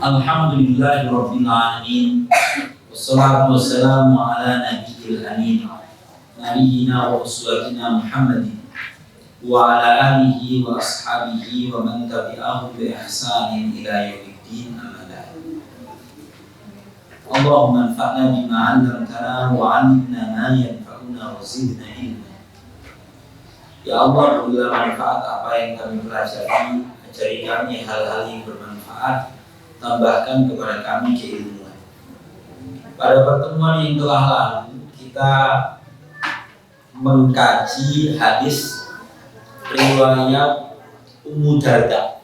Alhamdulillahirabbil alamin. Wassalatu wassalamu ala nabiyil amin. Nabiyyina wa uswatina Muhammadin wa ala alihi wa ashabihi wa man tabi'ahum bi ihsanin ila yaumiddin, amma ba'd. Allahumma anfa'na bima 'allamtana wa 'allimna ma yanfa'una wa zidna ilma. Ya Allah, berilah manfaat apa yang kami pelajari, ajari kami hal-hal yang bermanfaat, tambahkan kepada kami keilmuan. Pada pertemuan yang telah lalu kita mengkaji hadis riwayat Ummu Darda,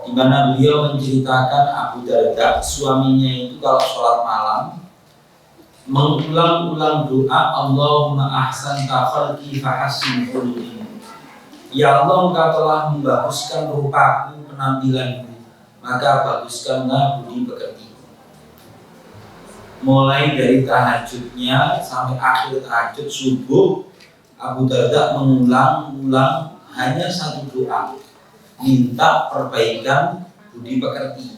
di mana beliau menceritakan Abu Darda, suaminya itu kalau sholat malam mengulang-ulang doa, Allahumma ahsanta khalqi fahassin khuluqi. Ya Allah, Engkau telah membaguskan rupaku, penampilanku, maka baguskanlah budi pekerti. Mulai dari tahajudnya sampai akhir tahajud subuh, Abu Darda mengulang-ulang hanya satu doa, minta perbaikan budi pekerti.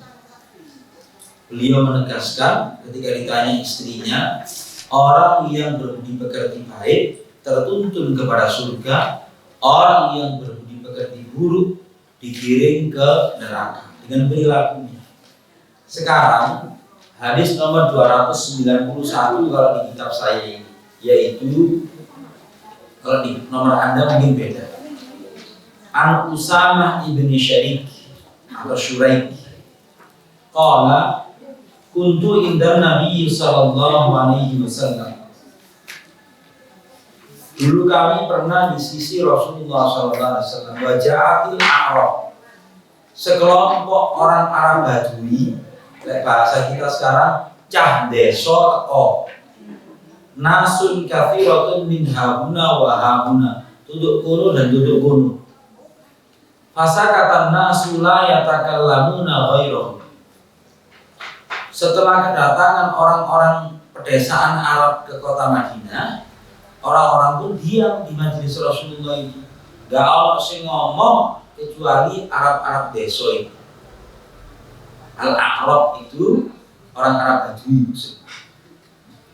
Beliau menegaskan ketika ditanya istrinya, orang yang berbudi pekerti baik tertuntun kepada surga, orang yang berbudi pekerti buruk digiring ke neraka dengan perilakunya. Sekarang hadis nomor 291 kalau di kitab saya ini, yaitu kalau di nomor Anda mungkin beda. An Usamah ibni Syarik atau Syuraik qala kuntu inda Nabi sallallahu alaihi wasallam. Dulu kami pernah di sisi Rasulullah sallallahu alaihi wasallam. Waja'atil a'rab, sekelompok orang Arab Badui, bahasa kita sekarang cah deso teko. Nasun katsiratun min habuna wa habuna, duduk kono dan duduk kono. Fasakatan nasu la yatakallamuna ghairuh. Setelah kedatangan orang-orang pedesaan Arab ke kota Madinah, orang-orang pun diam di majelis Rasulullah itu. Gak ada yang ngomong kecuali Arab-Arab deso itu. Al-A'rab itu orang Arab Badui.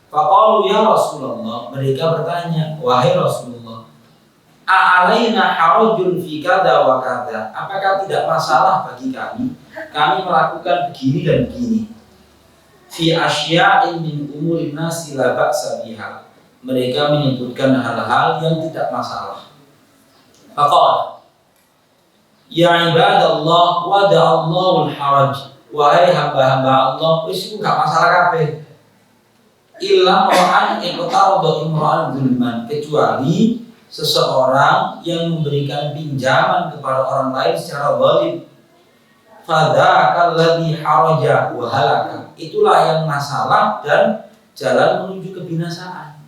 Faqalu ya Rasulullah, mereka bertanya, wahai Rasulullah, a'alaina harajun fi kada wa kada, apakah tidak masalah bagi kami melakukan begini dan begini? Fi asya'in min umurin nasi la ba'sa biha, mereka menyebutkan hal-hal yang tidak masalah. Faqala ya ibadallah wada'allahu al-haraj, wahai hamba-hamba Allah, wis gak masalah kabeh. Illa ma'an iqtarada imra'an dzulman, kecuali seseorang yang memberikan pinjaman kepada orang lain secara zalim. Fadzakal ladzi haraja wa halaka, itulah yang masalah dan jalan menuju kebinasaan.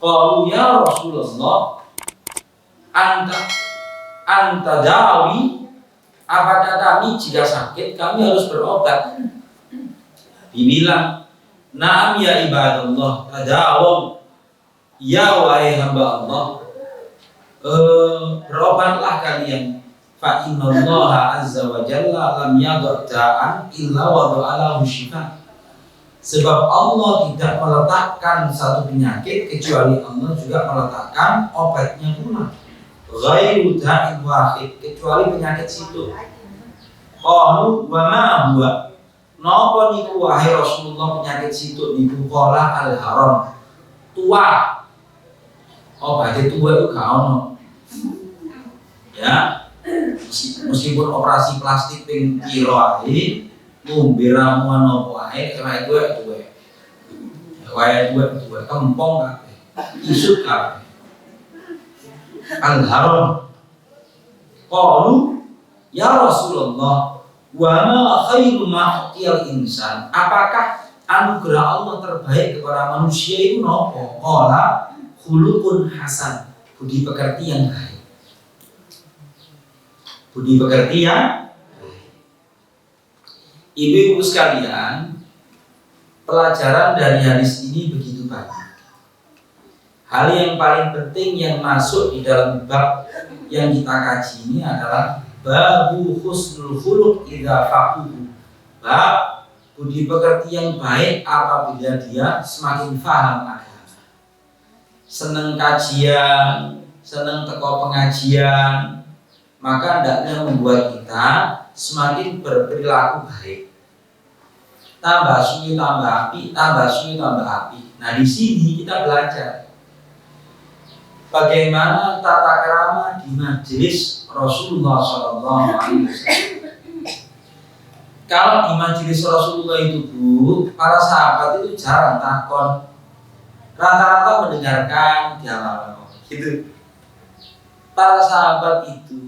Qalu ya Rasulullah anta dawi, apakah kami jika sakit kami harus berobat? Dibilang, na'am ya ibadallah tadawaw, ya wahai hamba Allah, berobatlah kalian. Fa innallaha azza wa jalla lam yadh da'an illa wada'alahu syifa, sebab Allah tidak meletakkan satu penyakit kecuali Allah juga meletakkan obatnya pula. Ghairu da'in wahid, kecuali penyakit situ. Qalu wa ma huwa, napa niku wahai Rasulullah penyakit situ niku? Qala al-haram, tua. Obatnya tua itu gak ono. Ya, meskipun operasi plastik ping kilo ae, ngombe ramuan apa ae, wae tuwe. Wae tuwe kempong kabeh. Isut kabeh. Al-haram. Qalu ya Rasulullah, wa ma khairu ma utiyal insan, apakah anugerah Allah terbaik kepada manusia itu nopo? Qala khuluqun hasan, budi pekerti yang baik. Budi pekerti yang baik. Ibu-ibu sekalian, pelajaran dari hadis ini begitu banyak. Hal yang paling penting yang masuk di dalam bab yang kita kaji ini adalah babu husnul khuluq idza faquhu. Bab budi pekerti yang baik apabila dia semakin paham agama. Senang kajian, senang teko pengajian, maka hendaknya membuat kita semakin berperilaku baik. Tambah suwi tambah api, tambah suwi tambah api. Nah, di sini kita belajar bagaimana tata krama di majelis Rasulullah SAW. Kalau di majelis Rasulullah itu, Bu, para sahabat itu jarang takon, rata-rata mendengarkan diamalkan, gitu. Para sahabat itu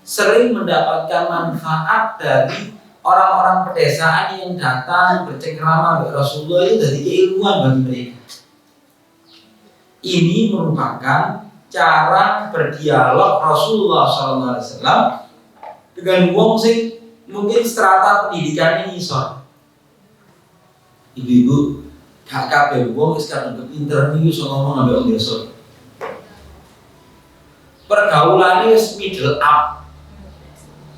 sering mendapatkan manfaat dari orang-orang pedesaan yang datang bercengkrama dengan Rasulullah itu dari keilmuan bagi mereka. Ini merupakan cara berdialog Rasulullah SAW dengan wong sing mungkin strata pendidikan ini isor. Ibu-ibu, gak kabeh wong wis kadung pinter niku iso ngomong ambek wong desa. Pergaulane wis middle up.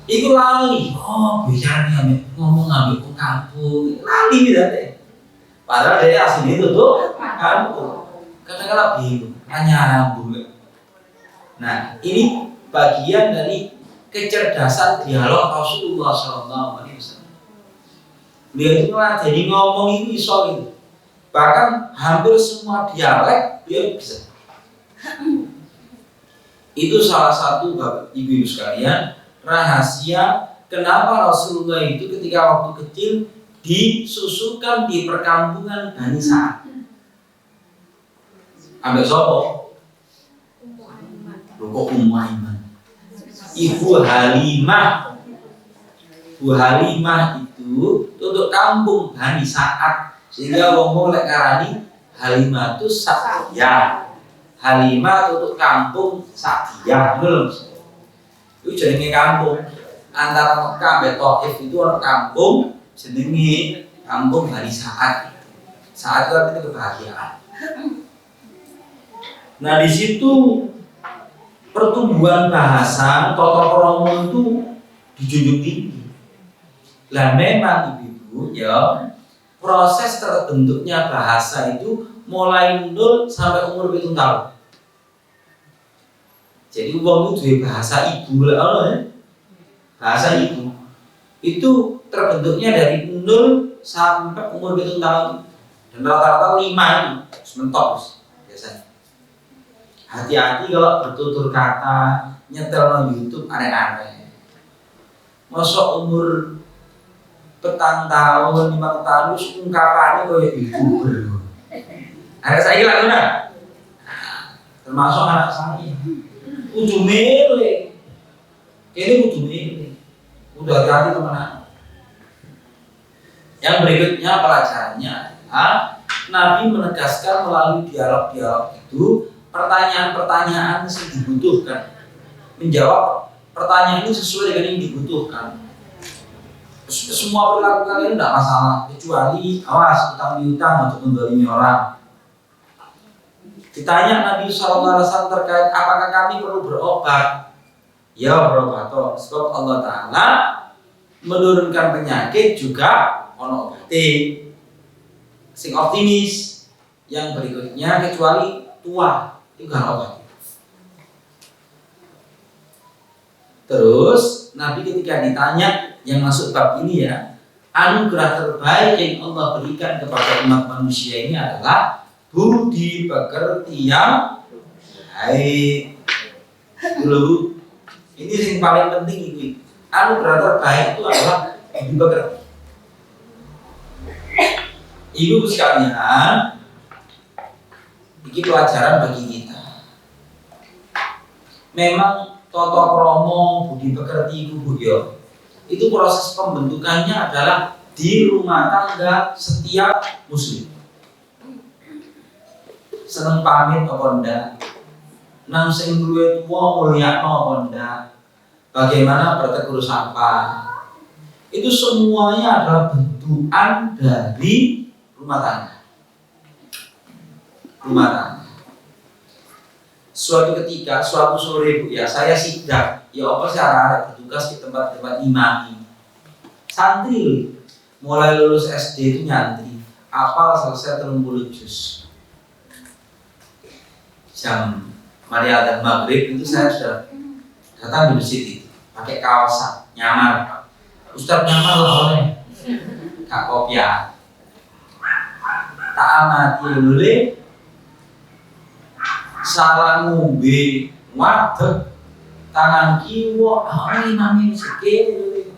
Iku lali. Oh, bicarane ambek ngomong ambek wong kampung. Lali midate. Padahal dia asli itu tuh kampung. Kadang-kadang bingung, nyambung. Nah, ini bagian dari kecerdasan dialog Rasulullah SAW. Dia itu jadi ngomong ini iso gitu. Bahkan hampir semua dialek dia bisa. Itu salah satu Bapak Ibu sekalian rahasia kenapa Rasulullah itu ketika waktu kecil disusukan di perkampungan Bani Sa'ad. Ambek sopo? Kok Ummu Aiman? Ibu Halimah. Bu Halimah itu untuk kampung Bani Sa'ad, sehingga wong lek karani Halimah itu Sa'diyah. Halimah untuk kampung Sa'diyah lho. Itu jenenge kampung antara Mekah ambek Thaif itu ana kampung jenenge kampung Bani Sa'ad. Sa'ad itu artinya kebahagiaan. Nah, di situ pertumbuhan bahasa tata krama itu dijunjung tinggi. Lah memang ibu-ibu ya, proses terbentuknya bahasa itu mulai nol sampai umur 7 tahun. Jadi wong itu bahasa ibu lah, bahasa ibu itu terbentuknya dari 0 sampai umur 7 tahun, dan rata-rata 5 itu sementok biasanya. Hati-hati kalau bertutur kata nyetel no YouTube aneh-aneh. Masa umur 4 tahun, 5 tahun ungkapannya kayak YouTuber. Anak saya lah guna. Termasuk anak saya. Udah mele. Ini udah mele. Udah hati-hati teman-teman. Yang berikutnya pelajarannya adalah Nabi menegaskan melalui dialog-dialog itu pertanyaan-pertanyaan yang dibutuhkan, menjawab pertanyaan itu sesuai dengan yang dibutuhkan. Semua perilaku kalian tidak masalah, kecuali awas utang piutang untuk mendolimi orang. Ditanya Nabi SAW terkait apakah kami perlu berobat? Ya berobat, sebab Allah Ta'ala menurunkan penyakit juga ono obati. Sing optimis. Yang berikutnya kecuali tua itu gak obat. Terus Nabi ketika ditanya yang masuk bab ini ya, anugerah terbaik yang Allah berikan kepada umat manusia ini adalah budi pekerti yang baik. Dulu ini yang paling penting itu. Anugerah terbaik itu adalah budi pekerti. Ibu sekalian, ini pelajaran bagi kita. Memang tata krama budi pekerti ibu ya, itu proses pembentukannya adalah di rumah tangga setiap muslim. Seneng pamit apa ndak? Nang sing duwe tuwa mulyakno apa ndak? Bagaimana bertegur sapa? Itu semuanya adalah bentukan dari rumah tangga. Rumah tangga. suatu ketika, suatu sore Bu ya, saya sidak, ya apa sih arah bertugas di tempat-tempat imami. Santri mulai lulus SD itu nyantri, apal selesai 30 juz. Jam mari adzan maghrib itu saya sudah datang di masjid itu, pakai kaosan, nyamar. Ustaz nyamar lah oleh, kak kopiah. Tak amati boleh. Salah ngombe ngadeg tangan kiwa imam ini sekali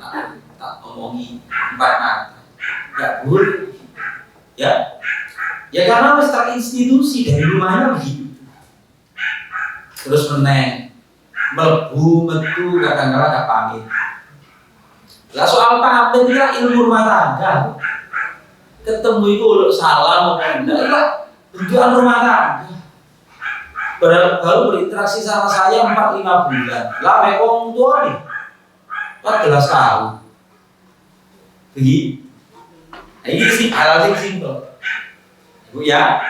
tak omongi 4 mata gak boleh ya karena harus terinstitusi dari rumahnya begitu. Terus meneng melebu metu kadang-kadang gak pamit lah. Soal pamit itu kan ilmu rumah tangga, ketemu itu udah salam apa enggak bentukan rumah tangga. Baru berinteraksi sama saya 4-5 bulan. Lah wong tua nih 14 tahun. Begitu. Nah, ini sih hal yang simpel. Ibu ya.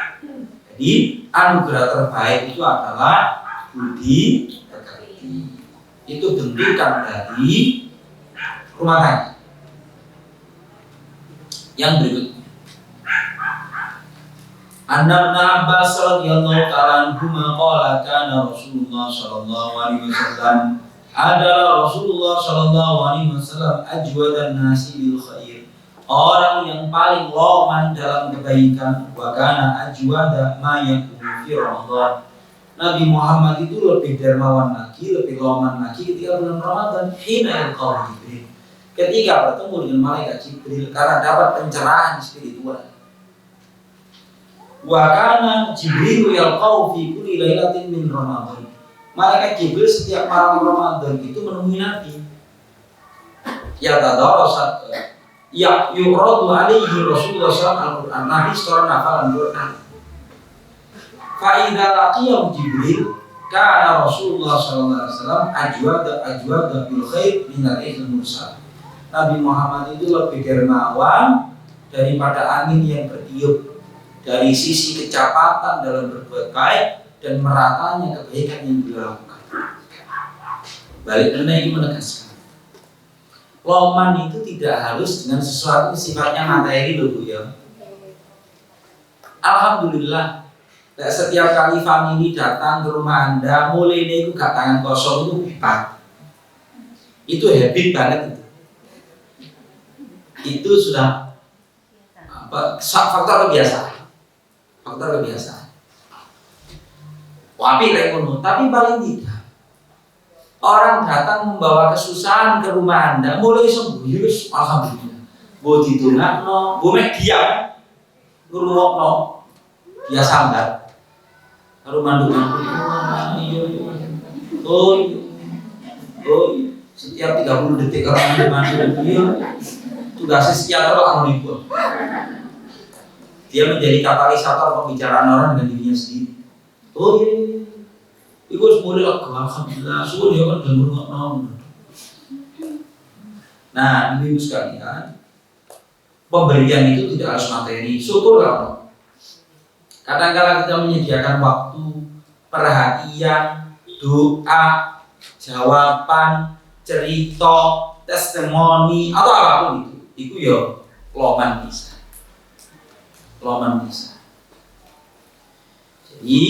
Jadi anugerah terbaik itu adalah budi pekerti. Itu bentukan dari rumah tangga. Yang berikutnya, Ibnu Abbas radhiyallahu ta'ala anhuma qala kana Rasulullah sallallahu alaihi wasallam adalah Rasulullah sallallahu alaihi wasallam ajwadan nasi bil khair, orang yang paling loman dalam kebaikan. Wa kana ajwada ma yakunu fi Ramadan. Nabi Muhammad itu lebih dermawan lagi, lebih loman lagi ketika bulan Ramadan. Hina yalqa Jibril, ketika bertemu dengan malaikat Jibril karena dapat pencerahan spiritual. Wa kana Jibril yalqau fi kulli lailatin min Ramadan. Malaikat Jibril setiap malam Ramadan itu menemui Nabi. Ya tadarasat ya yuradu alaihi Rasulullah sallallahu alaihi wasallam Nabi seorang hafalan Quran. Fa idza laqiyahu Jibril kana Rasulullah sallallahu alaihi wasallam ajwada bil khair min al-ihil mursal. Nabi Muhammad itu lebih dermawan daripada angin yang bertiup, dari sisi kecepatan dalam berbuat baik dan meratanya kebaikan yang beliau lakukan. Balik ini menegaskan, loman itu tidak harus dengan sesuatu sifatnya materi loh Bu ya. Alhamdulillah, setiap kali family datang ke rumah Anda, mulai ini gak tangan kosong itu hebat. Itu habit banget itu. Itu sudah faktor kebiasaan. Faktor kebiasaan. Wapi rekono, tapi paling tidak orang datang membawa kesusahan ke rumah Anda, mulai sembuh, yus, alhamdulillah. Bu ditungakno, bu mek diam, ngrungokno, dia sambat. Karo mandu-mandu, oh iya, setiap 30 detik orang mandu-mandu, iya, tugasnya sekian orang ribu. Dia menjadi katalisator pembicaraan orang dengan dirinya sendiri. Oh iya, itu semuanya alhamdulillah, sudah dia kan dengar ngomong. Nah, ibu sekalian, pemberian itu tidak harus materi. Syukur kalau kadang-kadang kita menyediakan waktu, perhatian, doa, jawaban, cerita, testimoni atau apapun itu ya loman bisa. Loman bisa. Jadi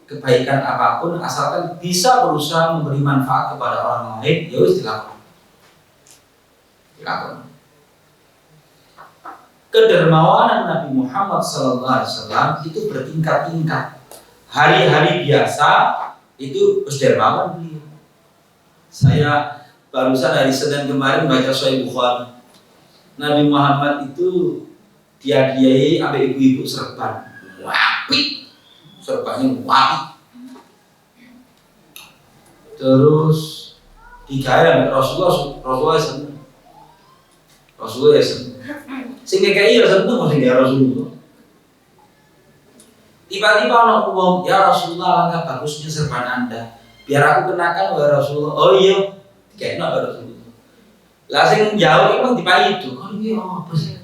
kebaikan apapun asalkan bisa berusaha memberi manfaat kepada orang lain, ya harus dilakukan. Kedermawanan Nabi Muhammad SAW itu bertingkat-tingkat. Hari-hari biasa itu harus dermawan beliau. Saya barusan hari Senin kemarin baca Sahih Bukhari. Nabi Muhammad itu dihadiahi sampai ibu-ibu serban, wapi, serbannya wapi. Terus digaya Rasulullah seneng. Sing ngekei ya seneng mesti ya Rasulullah. Tiba-tiba ana wong, ya Rasulullah langkah bagusnya serban Anda. Biar aku kenakan ya Rasulullah. Oh iya, dikekno ya Rasulullah. Lah sing jauh iki mung dipayu. Kok iki apa sih?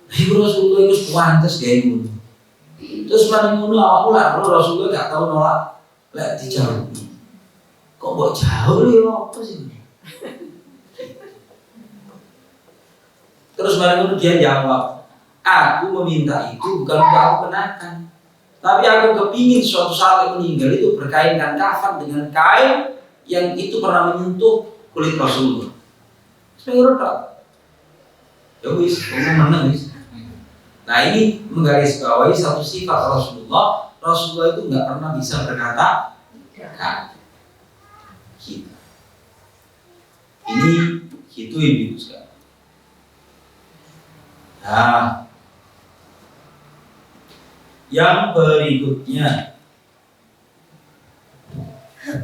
Ibu Rasulullah itu pantas kayak gitu. Terus mari ngono aku lah Rasulullah gak tahu nolak lek dijauh. Kok mbok jauh lho apa sih? Terus malam itu dia jawab, aku meminta itu bukan untuk aku kenakan, tapi aku kepingin suatu saat aku meninggal itu berkainkan kafan dengan kain yang itu pernah menyentuh kulit Rasulullah. Sebenarnya tak, ya wis, menang wis. Nah ini menggarisbawahi satu sifat Rasulullah. Rasulullah itu nggak pernah bisa berkata kan. Gitu. Ini gituin gitu sekarang. Nah, yang berikutnya,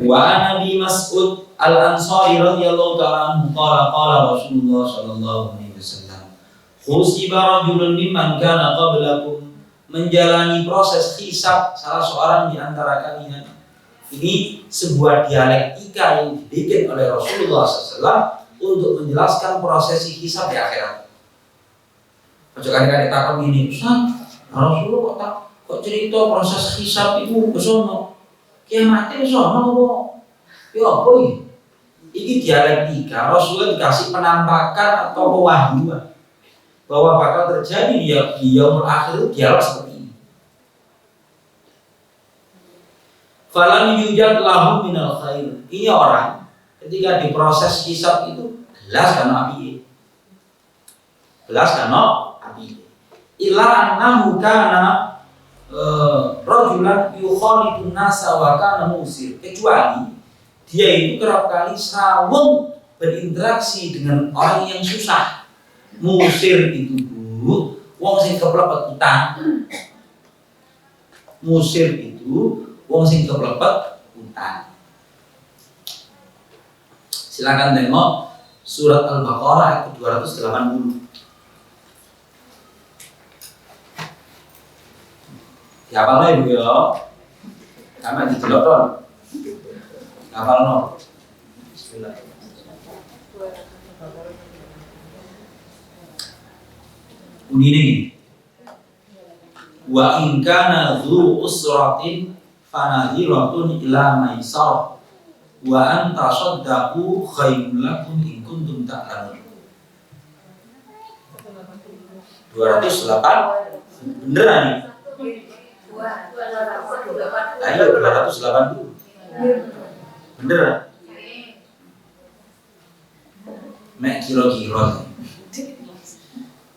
wa Nabi Mas'ud Al-Ansari radhiyallahu ta'ala anhu qala Rasulullah sallallahu alaihi wasallam, khusiba rajulun mimman kana qablakum, menjalani proses hisab salah seorang di antara kalian. Ini sebuah dialektika yang dibikin oleh Rasulullah SAW untuk menjelaskan prosesi hisab di akhirat. Ojo kadang-kadang takut gini, Ustaz, Rasulullah kok cerita proses hisab itu kesono, kiamatnya kesono kok? Ya apa ini? Ini dialektika. Rasulullah dikasih penampakan atau pewahyuan bahwa bakal terjadi di yaumul akhir dialog seperti ini. Falam yujad lahu minal khair. Ini orang ketika diproses hisab itu gelas karena api. Gelas karena api. Illa annahu kana rajulan yukhalidun nasa wa kana musir. Kecuali dia itu kerap kali sawung berinteraksi dengan orang yang susah. Musir itu wong sing keplepet utang. Musir itu wong sing keplepet utang. Silakan tengok surat Al-Baqarah ayat 280. Hafalnya ibu ya, sama dijelok dong. Hafalnya. Bismillah. Ini wa in kana dzu usratin fanadhiratun ila maisar wa an tasaddaqu khairul lakum in kuntum ta'lamun. 208 beneran nih? Ayo 280 beneran? Mek kira-kira.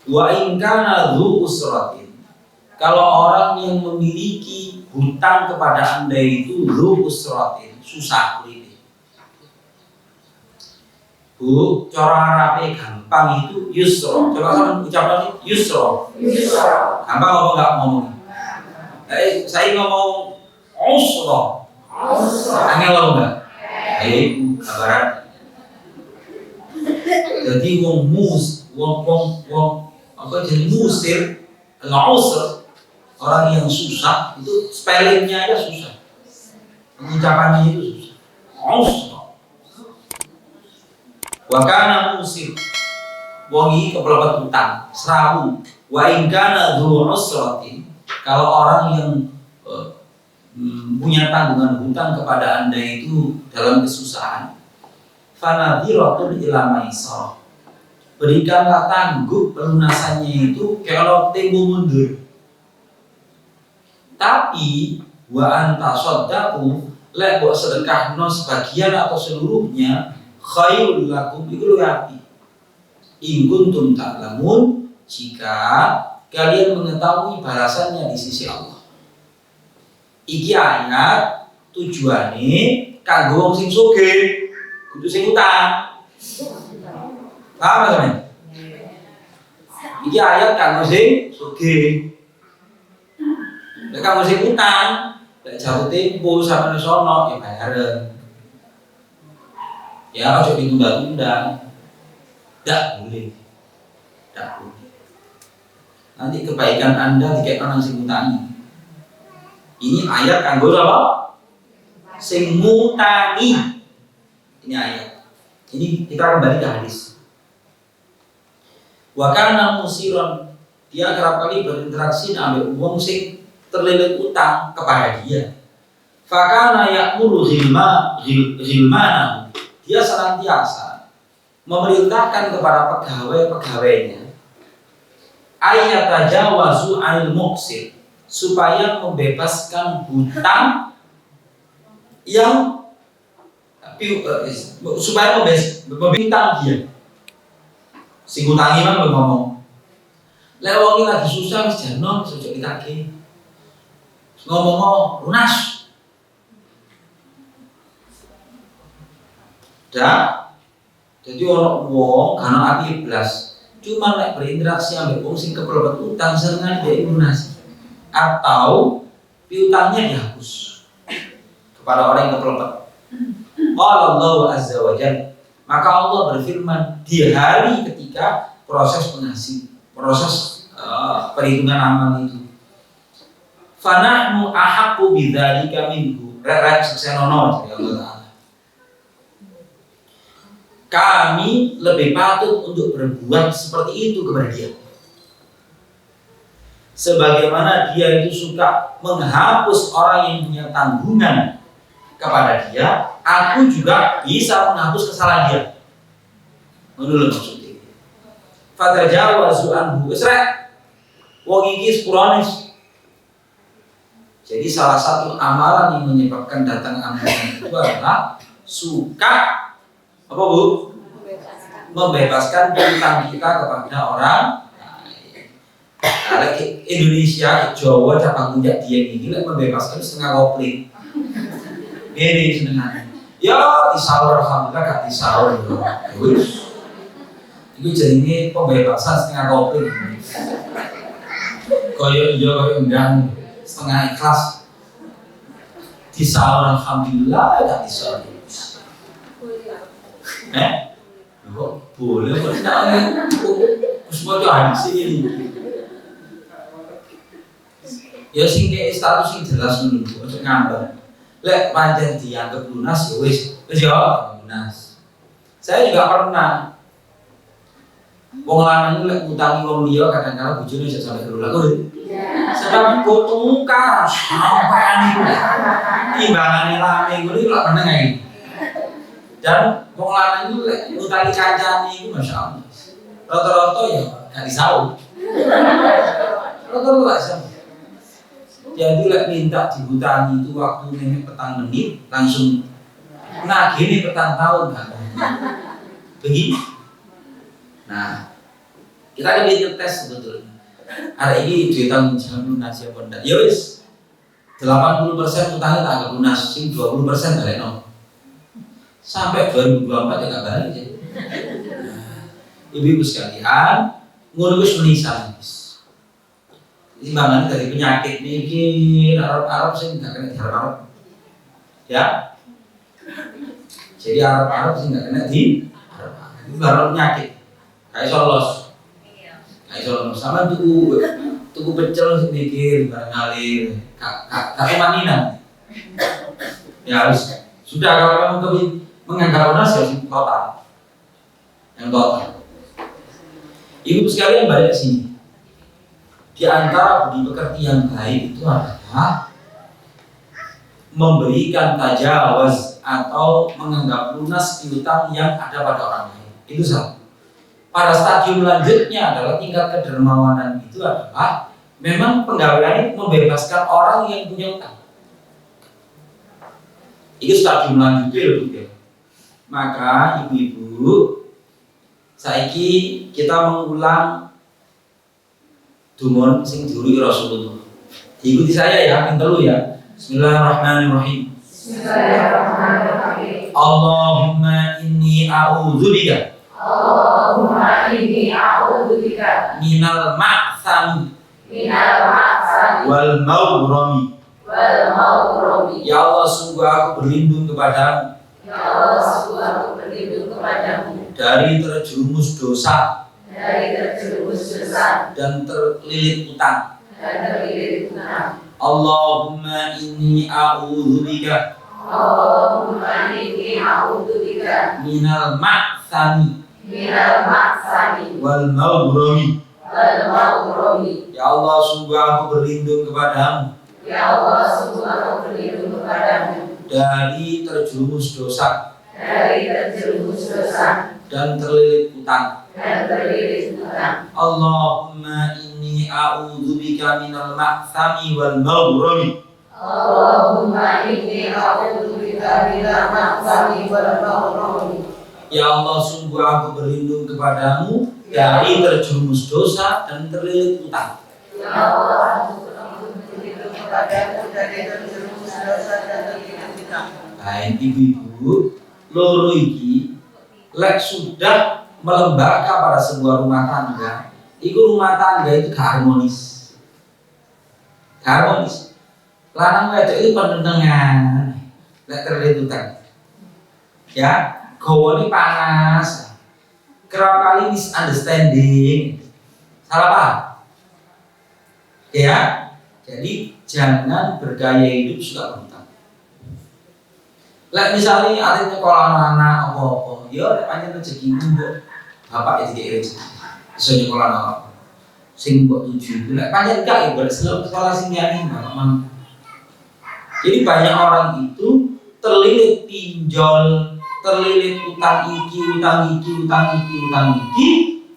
Wa in kana dzu usratin, kalau orang yang memiliki hutang kepada Anda itu dzu usratin, susah ini. Bu, cara Arabe gampang itu yusra. Coba kamu ucapkan yusra. Gampang apa enggak ngomong? Saya ngomong usra. Angel apa enggak? Gambaran. Jadi wong apa jadi musir, ngausir, orang yang susah itu spellingnya aja susah, pengucapannya itu susah. Ngausir, wakana musir, wongi kepelopet utang, serabu. Wa ingkana dzu usratin, kalau orang yang punya tanggungan hutang kepada Anda itu dalam kesusahan, fanadhiratun ila maisarah, berikanlah tangguh pelunasannya itu kalau tempo mundur. Tapi wa anta saddaqu, lek mbok sedekahno sebagian atau seluruhnya, khairul lakum, iku luwih apik. In kuntum ta'lamun, jika kalian mengetahui balasannya di sisi Allah. Iki ayat tujuane kanggo wong sing sugih, kudu sing utang. Paham kan? Iki ayat kanggo sing sugih. Nek kanggo sing utang, lek jauh tempo sampe sono ya bayaran. Ya ojo ditunda-tunda. Ndak boleh. Ndak boleh. Nanti kebaikan Anda dikekno nang sing utangi. Ini ayat kanggo apa? Sing ngutangi. Ini ayat. Ini kita kembali ke hadis. Wa kana musiron, dia kerap kali berinteraksi ambil uang sing terlilit utang kepada dia. Fakana ya'muru ghilmanahu. Dia senantiasa memerintahkan kepada pegawai-pegawainya ayyatajawazu 'anil muqsir, supaya membebaskan hutang yang supaya membintang dia. Sing utangi mah ngomong, lek wong lagi susah wis jano ojo ditagih. Ngomong lunas. Jadi orang wong karena api iblas cuma lek berinteraksi ambek wong sing kepelebet utang serengan dia lunasi atau piutangnya dihapus kepada orang yang kepelebet. Qala Allah azza wa jalla, maka Allah berfirman di hari ketika proses perhitungan amal itu, fanahnu ahaqqu bidzalika minhu rek seksenono dari Allah Ta'ala. Kami lebih patut untuk berbuat seperti itu kepada dia. Sebagaimana dia itu suka menghapus orang yang punya tanggungan kepada dia, aku juga bisa menghapus kesalahan dia. Menurut maksudnya. Fatajawazu anhu isra. Wong iki sepuranis. Jadi salah satu amalan yang menyebabkan datang amalan itu adalah suka apa Bu? Membebaskan hutang kita kepada orang lain. Nah, Indonesia, Jawa, cabang puncak dia ini membebaskan setengah kopling. Ini senengan. Ya disaur alhamdulillah gak disaur yo. Wis. Iku jenenge pembebasan setengah kopling. Kaya iya kaya enggak setengah ikhlas. Disaur alhamdulillah gak disaur. Boleh kok tak semua hadis ini. Ya sing kaya status sing jelas dulu, ojo ngambek. Lek pancen dianggap lunas ya wis ya lunas. Saya juga pernah wong lanang lek ngutangi wong liya kadang-kadang bojone iso sampe 2 laku. Sebab kok tukar sampean iku. Timbangane rame kuwi lek meneng ae. Dan wong lanang itu lek ngutangi kancane iku masyaallah. Rata-rata ya gak disaur. Rata-rata gak disaur. Jadi lek minta dihutangi itu waktu ini petang menit langsung nagih ini petang tahun kan. Begitu. Nah, kita kan bisa tes sebetulnya. Hari ini duit tanggung jawab lunas ya pun. Ya wis 80% utangnya tak agak lunas, sing 20% balekno. Sampai 2024 ya gak balik ya. Ibu-ibu sekalian, ngono wis menisan. Timbangan dari penyakit mikir Arab sih nggak kena di Arab ya. Jadi Arab sih nggak kena di Arab. Itu baru penyakit. Kayak solos. Kayak solos sama tuku pecel sih mikir barang ngalir. Kakek maninan. Ya harus. Sudah kalau kamu menganggap lunas ya total. Yang total. Ibu sekalian balik ke sini. Di antara budi pekerti yang baik itu adalah memberikan tajawuz atau menganggap lunas piutang yang ada pada orang lain. Itu satu. Pada stadium lanjutnya adalah tingkat kedermawanan itu adalah memang penggawean membebaskan orang yang punya utang. Itu stadium lanjutnya loh ya. Maka ibu-ibu, saiki kita mengulang Dumon sing diuri Rasulullah. Diikuti saya ya, pinter lu ya. Bismillahirrahmanirrahim. Bismillahirrahmanirrahim. Allahumma inni a'udzubika. Allahumma inni a'udzubika minal ma'sami. Minal ma'sami. Wal mawrami. Wal mawrami. Ya Allah, sungguh aku berlindung kepadamu. Ya Allah, sungguh aku berlindung kepadamu dari terjerumus dosa. Dari terjerumus dosa dan terlilit utang. Allahumma inni a'udzubika. Allahumma inni a'udzubika minal ma'sami. Minal ma'sami wal mawrami. Wal mawrami. Ya Allah, sungguh aku berlindung kepadamu. Ya Allah, sungguh aku berlindung kepadamu dari terjerumus dosa dan terlilit utang. Allahumma inni a'udzubika minal ma'thami wal maghrami. Allahumma inni a'udzubika minal ma'thami wal maghrami. Ya Allah, sungguh aku berlindung kepadamu dari terjerumus dosa dan terlilit utang. Ya Allah, aku berlindung kepadamu dari terjerumus dosa dan terlilit utang. Baik ibu-ibu, loro iki lek sudah melembaka pada sebuah rumah tangga, itu rumah tangga itu harmonis. Harmonis. Lanang wedok itu penenangan, lek terlilit utang. Ya, gawone panas. Kerap kali misunderstanding. Salah paham? Ya. Jadi jangan bergaya hidup suka berhutang. Lek misalnya artinya kolam anak apa-apa, ya pancen rezekimu kok. Bapak ya tidak rezeki. Iso nyekolah apa? Sing mbok tuju. Lek pancen gak ya boleh sekolah sing liyane bapak mang. Jadi banyak orang itu terlilit pinjol, terlilit utang iki,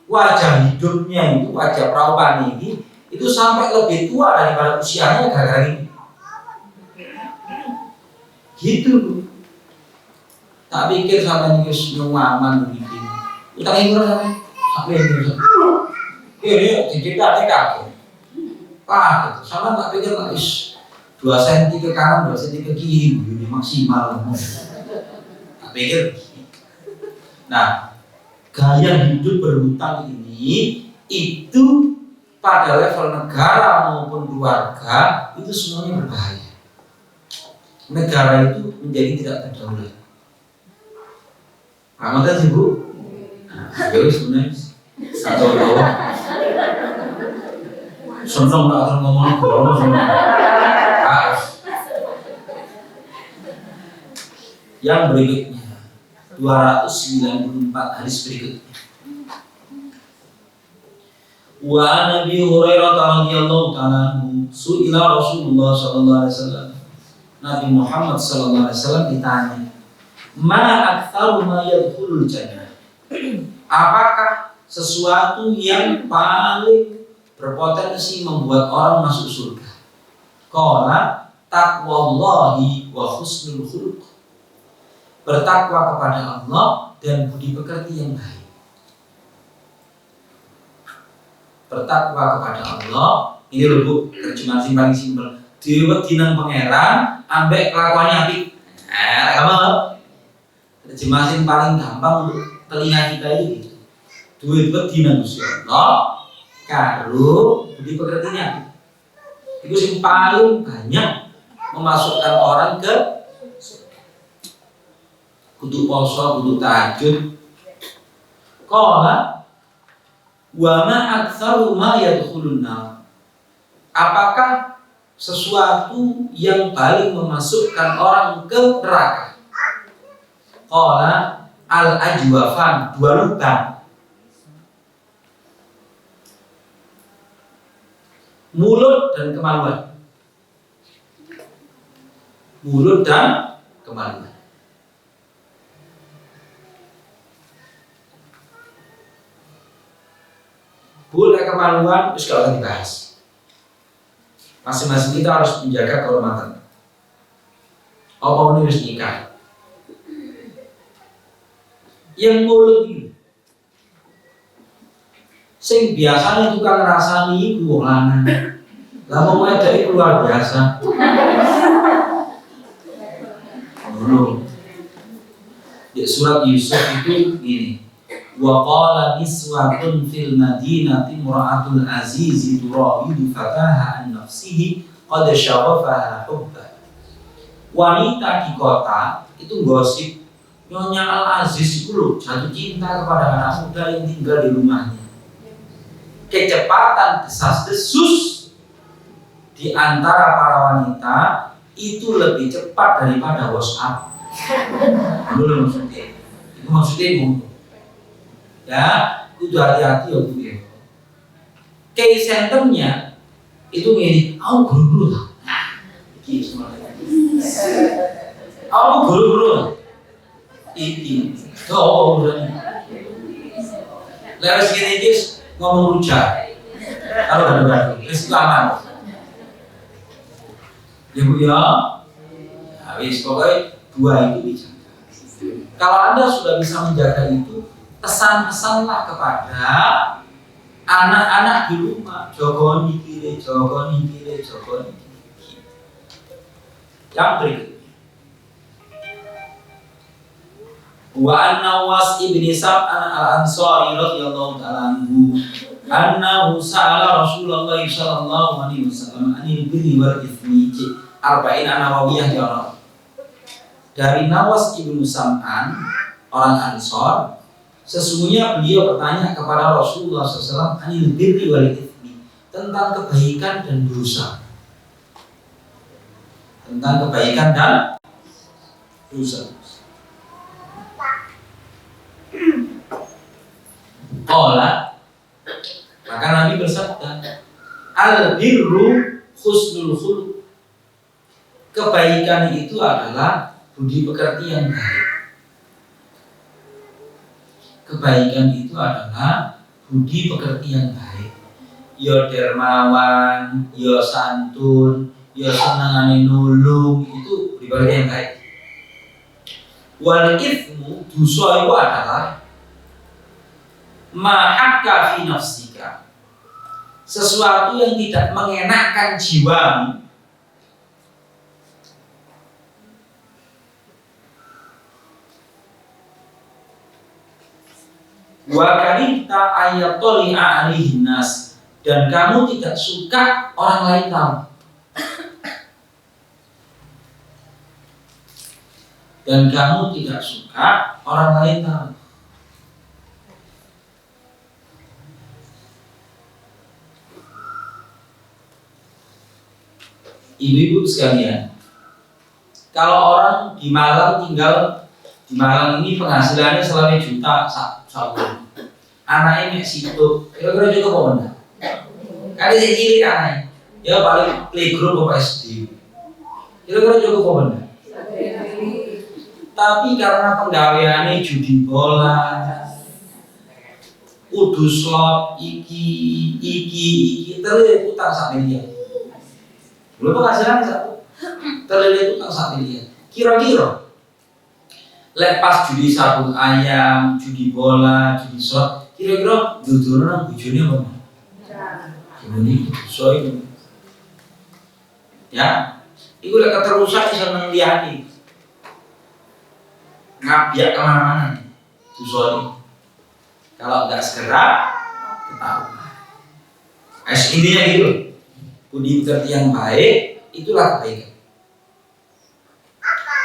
wajah hidupnya itu, wajah perawan ini itu sampai lebih tua daripada usianya gara-gara ini. Gitu. Tak pikir sampai nyus nyuaman begini. Utang ini berapa? Sampai ini. Ini diceritanya kakek. Pak, sama tak pikir tak is 2 cm ke kanan, 2 cm ke kiri, ini maksimal. Tak pikir. Nah, gaya hidup berhutang ini itu pada level negara maupun keluarga itu semuanya berbahaya. Negara itu menjadi tidak berdaulat. Amat sih Bu? Ya sebenarnya satu doang. Seneng nggak akan ngomong bohong semua. Yang berikutnya 294 hadis berikutnya. Wa Nabi Hurairah radhiyallahu ta'ala su'ila Rasulullah sallallahu alaihi wasallam. Nabi Muhammad sallallahu alaihi wasallam ditanya, "Ma aktsaru ma yadkhulul jannah?" Apakah sesuatu yang paling berpotensi membuat orang masuk surga? Qala taqwallahi wa husnul khuluq. Bertakwa kepada Allah dan budi pekerti yang baik. Bertakwa kepada Allah, ini loh Bu, terjemahan sing paling simpel. Diwet dinang pangeran ambek kelakuannya apik. Nah, kamu terjemahan sing paling gampang untuk telinga kita itu gitu. Duit dinang Gusti Allah karo budi pekertinya. Itu yang paling banyak memasukkan orang ke kudu poso, kudu tahajud. Qala wa ma aktsaru ma yadkhulun nar. Apakah sesuatu yang paling memasukkan orang ke neraka? Qala al-ajwafan, 2 lubang. Mulut dan kemaluan. Mulut dan kemaluan. Boleh kemaluan, terus gak usah dibahas. Masing-masing kita harus menjaga kehormatan. Apa ini harus nikah? Yang mulut ini, sing biasanya tukang ngrasani iku wong lanang. Lah wong wedok iki luar biasa. Dulu di surat Yusuf itu gini. Wa qala niswatun fil madinati mura'atul azizi turawidu fataha an nafsihi qad syaghafaha hubba. Wanita di kota itu gosip Nyonya Al-Aziz itu loh jatuh cinta kepada anak muda yang tinggal di rumahnya. Kecepatan desas-desus di antara para wanita itu lebih cepat daripada WhatsApp. Belum maksudnya. Itu maksudnya Bu. Ya, itu hati-hati ya Bu ya. Case centernya itu gini, aku guru lah. iki semua. Aku buru-buru. Iki. Oh, udah. Lewat segini guys ngomong rujak. Kalau ada itu aman. Ya Bu ya. Habis pokoknya dua itu dijaga. Kalau Anda sudah bisa menjaga itu, pesan-pesanlah kepada anak-anak di rumah. Jogoni kiri, jogoni kiri, jogoni kiri. Yang berikutnya. Wa an-Nawas ibni Sam'an al-Ansari radhiyallahu ta'ala anhu annahu sa'ala Rasulullah sallallahu alaihi wasallam anil birri wal itsmi arba'in Nawawiyah jawab. Dari Nawas ibnu Sam'an orang Ansor, sesungguhnya beliau bertanya kepada Rasulullah SAW anil birri wal itsmi, tentang kebaikan dan dosa. Tentang kebaikan dan dosa. Qala, maka Nabi bersabda, al-birru husnul khuluq. Kebaikan itu adalah budi pekerti yang baik. Kebaikan itu adalah budi pekerti yang baik. Ya dermawan, ya santun, ya senengane nulung, itu budi pekerti yang baik. Wal itsmu, dosa itu adalah ma'aka fi nafsika, sesuatu yang tidak mengenakkan jiwamu. Wa karita ayatoli'a alaihin nas, dan kamu tidak suka orang lain tahu. Dan kamu tidak suka orang lain tahu. Ibu-ibu sekalian, kalau orang di Malang tinggal di Malang ini penghasilannya selama juta satu, anaknya mek situ, kira-kira juga kok benar? Ada yang cilik anaknya, ya paling playgroup apa SD, kira-kira juga kok benar? Tapi karena penggaweannya judi bola, kudu slot, iki terus utang sak miliar. Belum penghasilan satu, terlihat utang sak miliar. Kira-kira lepas judi sabung ayam, judi bola, judi slot, kira-kira duduk nang bojone apa? Ini dosa itu. Ya, itu lek keterusan iso nang liyane. Ngabiak kemana-mana dosa ini. Kalau nggak segera ketahuan. Intinya gitu. Budi pekerti yang baik itulah kebaikan.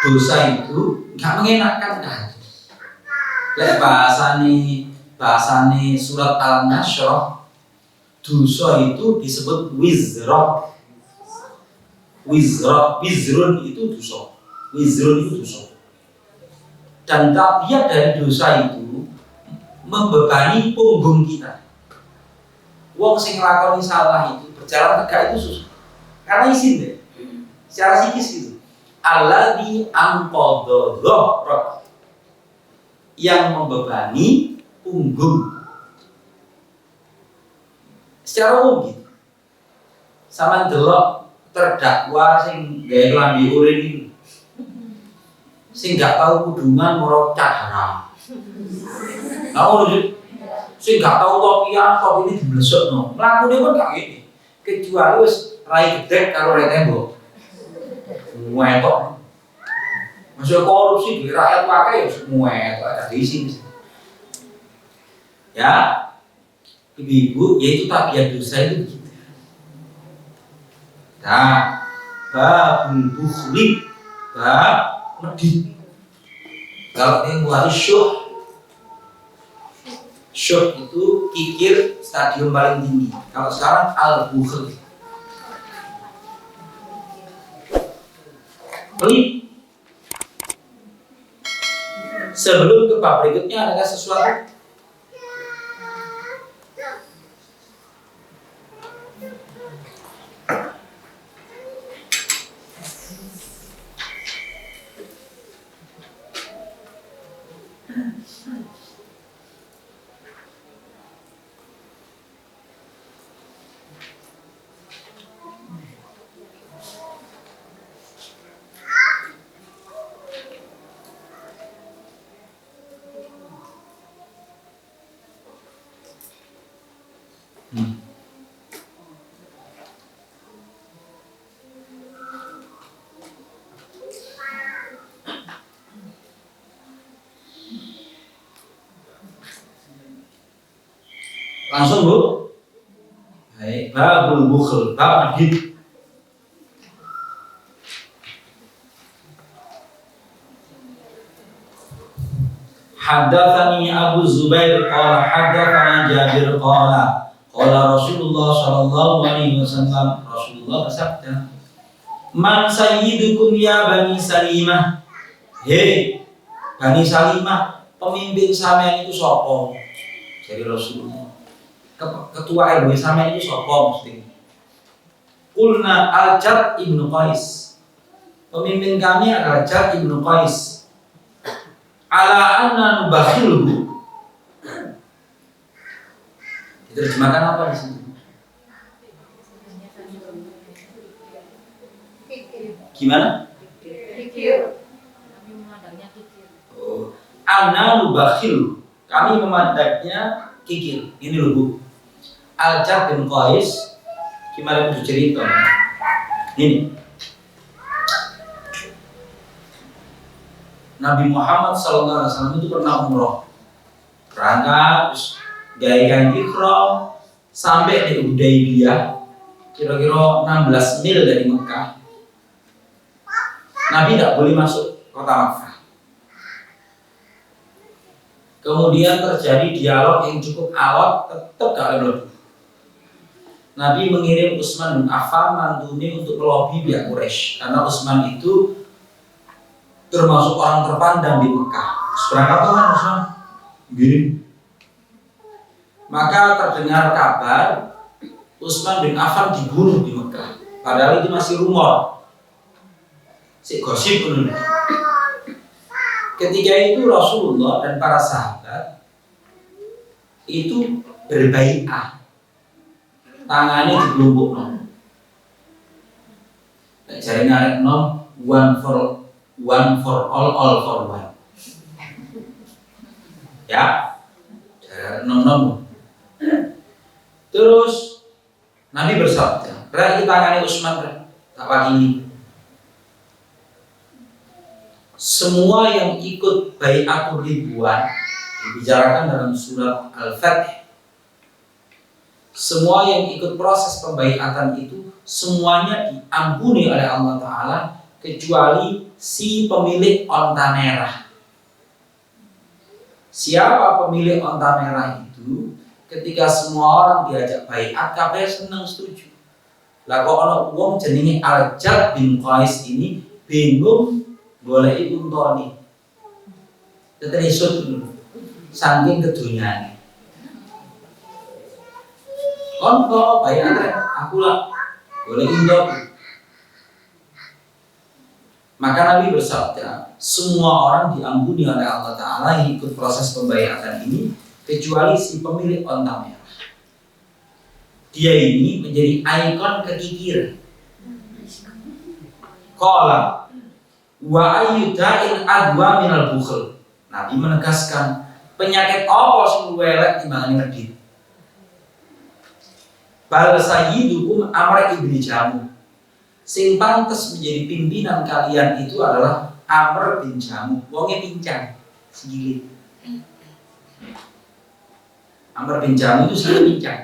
Dosa itu nggak mengenakan kan? Lek bahasane surat Al-Nasr, dosa itu disebut wizra. Wizrun itu dosa. Wizrun itu dosa. Dan tabiat dari dosa itu membebani punggung kita. Wong sing nglakoni salah itu berjalan tegak itu susah. Karena izin deh. Secara psikis gitu. Alladzi anqadha dhahrak, yang membebani punggung. Secara umum gitu. Sama delok terdakwa sing gawe klambi urin iki. Sing gak tahu kudungan moro cahara. Tahu lho, sing gak tahu topian, topi ini diblesokno. Mlakune pun gak ngene. Kecuali wis rai gedek karo rai tembok. Muetok. Masuk korupsi di rakyat pakai ya muetok ada diisi. Ya. Ibu-ibu, yaitu tabiat dosa itu begitu. Nah, babul bukhli, bab medit. Kalau ini mulai syuh itu kikir stadium paling tinggi. Kalau sekarang al-bukhl. Pelit. Sebelum ke bab berikutnya adakah sesuatu? Langsung Bu. Baik, babul bukhl, bab hadid. Haddatsani Abu Zubair qala haddatsana Jabir qala Rasulullah sallallahu alaihi wasallam, Rasulullah bersabda, "Man sayyidukum ya Bani Salimah?" Hei Bani Salimah, pemimpin sampean itu sapa? Jadi Rasulullah, ketua RW sampean itu sapa mesti? Qulna Al-Jad ibnu Qais. Pemimpin kami adalah Jad ibnu Qais. Ala anna nubakhiluhu. Diterjemahkan apa di sini? Gimana? Kikir. Kami memandangnya kikir. Oh, anna nubakhiluhu. Kami memandangnya kikir. Ini loh Bu. Al-Jad bin Qais gimana itu cerita? Ini Nabi Muhammad SAW itu pernah umroh, berangkat terus gaya ikhram sampai di Hudaybiyah, kira-kira 16 mil dari Mekah. Nabi tidak boleh masuk kota Mekah. Kemudian terjadi dialog yang cukup alot, tetap gak lewat. Nabi mengirim Utsman bin Affan mandumi untuk melobi pihak Quraisy karena Utsman itu termasuk orang terpandang di Mekah. Berangkat kan Utsman? Gini. Maka terdengar kabar Utsman bin Affan dibunuh di Mekah. Padahal itu masih rumor. Si gosip dulu. Ketika itu Rasulullah dan para sahabat itu berbaiat. Tangannya dikelumpuk nom. Jari narik nom one for all for one. Ya, jari nom. Terus Nabi bersabda, "Raki tangannya Utsman, tak wakili." Semua yang ikut baiatul ridwan dibicarakan dalam surat Al-Fatih. Semua yang ikut proses pembaiatan itu semuanya diampuni oleh Allah Ta'ala kecuali si pemilik onta merah. Siapa pemilik onta merah itu? Ketika semua orang diajak baiat, kabeh seneng setuju. Lah kok ana wong jenenge Al-Jad bin Qais ini bingung golek untane. Teterisut dulu. Saking kedonyane. Kon kok baiat aku lah golek unta. Maka Nabi bersabda, semua orang diampuni oleh Allah Ta'ala yang ikut proses pembaiatan ini kecuali si pemilik onta merah. Dia ini menjadi ikon kekikiran. Qala wa ayyuda'in adwa minal bukhl. Nabi menegaskan, penyakit apa sing luwih elek timbangane medhit. Bal sayyidukum Amr ibn Jamuh. Sing pantes menjadi pimpinan kalian itu adalah Amr bin Jamuh. Wonge pincang, sigilit. Amr bin Jamuh itu sigilit pincang.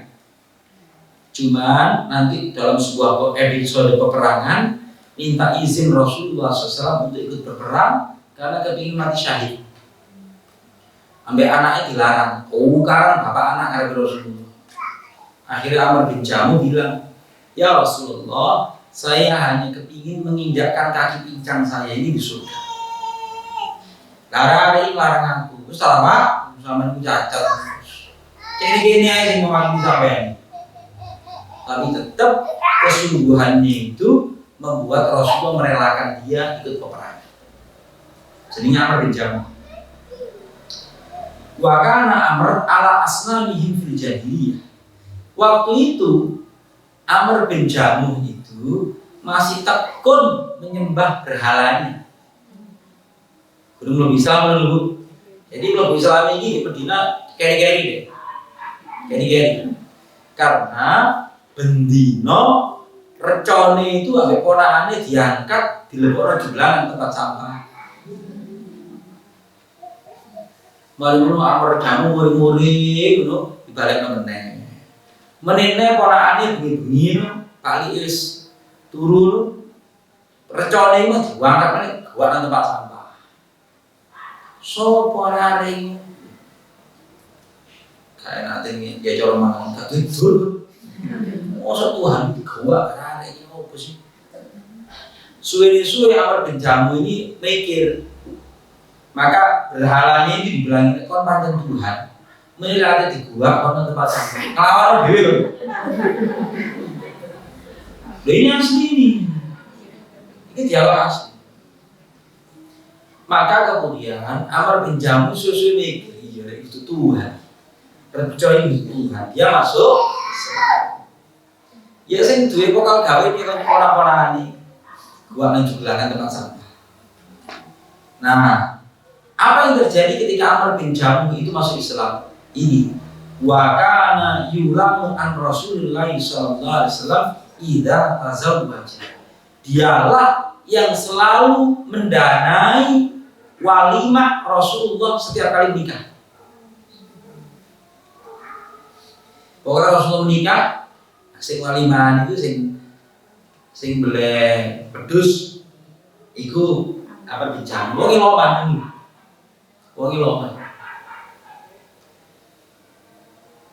Cuman nanti dalam sebuah episode peperangan minta izin Rasulullah SAW untuk ikut berperang karena kepingin mati syahid. Ambil anaknya dilarang. Oh, karang bapak anak karena Rasulullah. Akhirnya Amr bin Jamuh bilang, "Ya Rasulullah, saya hanya kepingin menginjakkan kaki pincang saya ini di surga. Larang aku. Terus salah Pak, sama aku cacat. Gini aja yang mewakili sampean. Tapi tetap kesungguhannya itu membuat Rasulullah merelakan dia ikut peperangan. Jadi Amr bin Jamuh. Wa kana Amr ala asnamihim fil jahiliyah. Waktu itu Amr bin Jamuh itu masih tekun menyembah berhalanya. Belum Islam dulu. Jadi belum Islam ini di Medina keri-keri deh. Keri-keri. Karena bendino recone itu ambek ponakane diangkat dilebokno jumlahan tempat sampah. Mari ngono amar jamu muri-muri ngono dibalekno meneh. Menene ponakane bengi-bengi kali wis turu recone mah diangkat meneh gawaan tempat sampah. Sopo raring kayak nanti dia cara mangan gak tidur. Masa Tuhan digawa raring opo sih? Suwe-suwe amar benjamu ini mikir. Maka berhalanya ini dibilangin kon pancen Tuhan. Menilai di gua kon tempat sampah. Kelawan dhewe lho. Lha ini asli ini. Ini dialog asli. Maka kemudian Amr bin Jamuh susu mikir, iya itu Tuhan, percaya itu Tuhan, dia masuk. Ya sing duwe pokal gawe iki kok ora-ora ini, gua nang jumlahan tempat sampah. Nah, apa yang terjadi ketika Amr bin Jamuh itu masuk Islam? Ini wa kana yulamu an Rasulullah sallallahu alaihi wasallam idza tazawwaja. Dialah yang selalu mendanai walimah Rasulullah setiap kali menikah. Pokoknya Rasulullah menikah, sing walimahan itu sing beleh pedus, iku apa bincang? Wongi loman ini, wongi loman.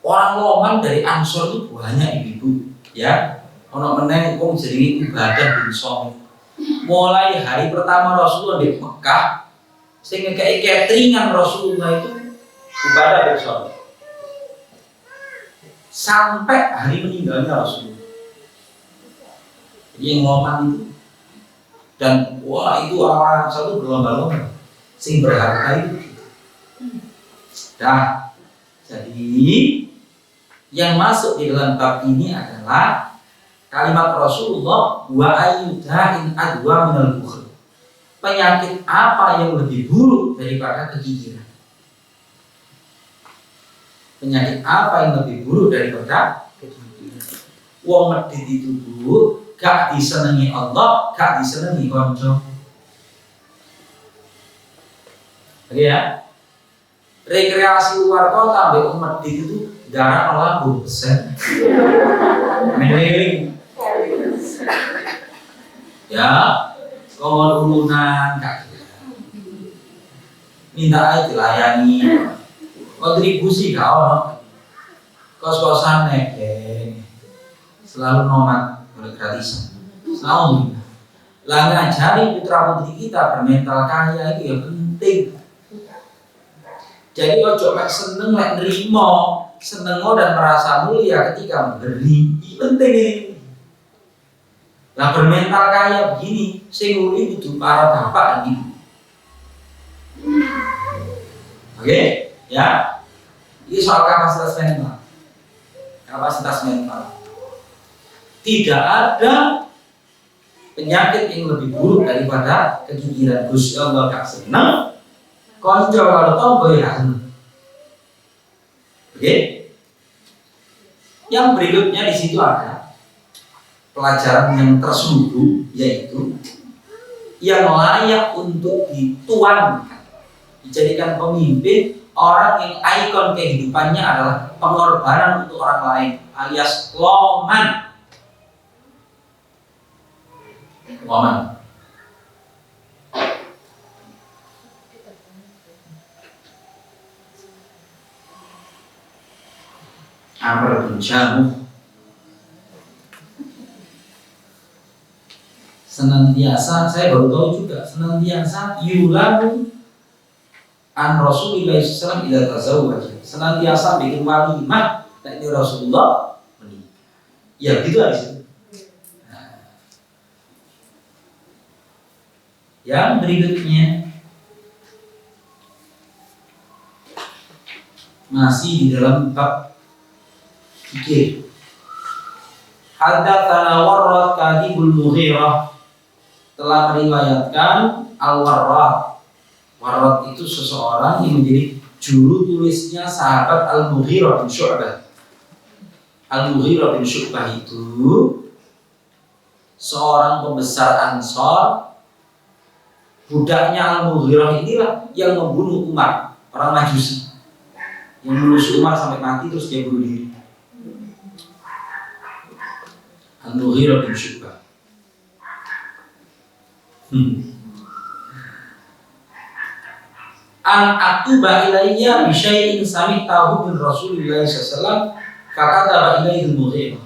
Orang loman dari Ansor itu banyak ibu-ibu, ya. Ono meneh wong jenenge ibadah bin Somit. Mulai hari pertama Rasulullah di Mekah, sehingga kayak cateringan Rasulullah itu ibadah bersama sampai hari meninggalnya Rasulullah. Jadi yang ngoman itu dan wah itu orang satu berlomba-lomba sing berharga itu. Nah, jadi yang masuk di dalam bab ini adalah kalimat Rasulullah wa ayyudain adwa minal bukhl. Penyakit apa yang lebih buruk daripada kegigiran? Penyakit apa yang lebih buruk daripada kegigiran? Wong medhit itu buruk, gak disenengi Allah, gak disenengi kanca. Oke ya? Rekreasi luar kota ambek wong medhit itu darah lambung besen. Mending ya, kawan urunan kaki, minta aja dilayani, kontribusi kau, kos-kosan nekeng, selalu nomad oleh gratisan, selalu. Lah ngajari putra putri kita bermental kaya itu yang penting. Jadi ojo mek seneng lek nrimo, seneng dan merasa mulia ketika memberi, ini penting ini. Nah bermental kaya begini, sing nguli kudu para bapak dan ibu. Oke, ya. Ini soal kapasitas mental. Kapasitas mental. Tidak ada penyakit yang lebih buruk daripada kegigiran. Gusti Allah gak seneng, konco kalau tau gue gak seneng. Oke. Yang berikutnya di situ ada pelajaran yang terselubung, yaitu yang layak untuk dituankan, dijadikan pemimpin, orang yang ikon kehidupannya adalah pengorbanan untuk orang lain, alias loman. Loman. Amr bin Jamuh senantiasa, saya baru tahu juga, senantiasa yulamu an Rasulullah SAW ila tazawwaj, senantiasa bikin walimah dari Rasulullah menikah. Ya gitu aja. Nah. Yang berikutnya masih di dalam bab fikih. Haddatsana Warrad Kadibul Mughirah telah meriwayatkan Al-Warrad. Warrad itu seseorang yang menjadi juru tulisnya sahabat Al-Mughirah bin Syu'bah. Al-Mughirah bin Syu'bah itu seorang pembesar Ansor. Budaknya Al-Mughirah inilah yang membunuh Umar, orang Majusi, yang menusuk Umar sampai mati terus dia bunuh diri. Al-Mughirah bin Syu'bah. An aktuba ilayya bi syai'in sami'tahu min Rasulillah sallallahu alaihi wasallam fakataba ilayhi Al-Mughirah.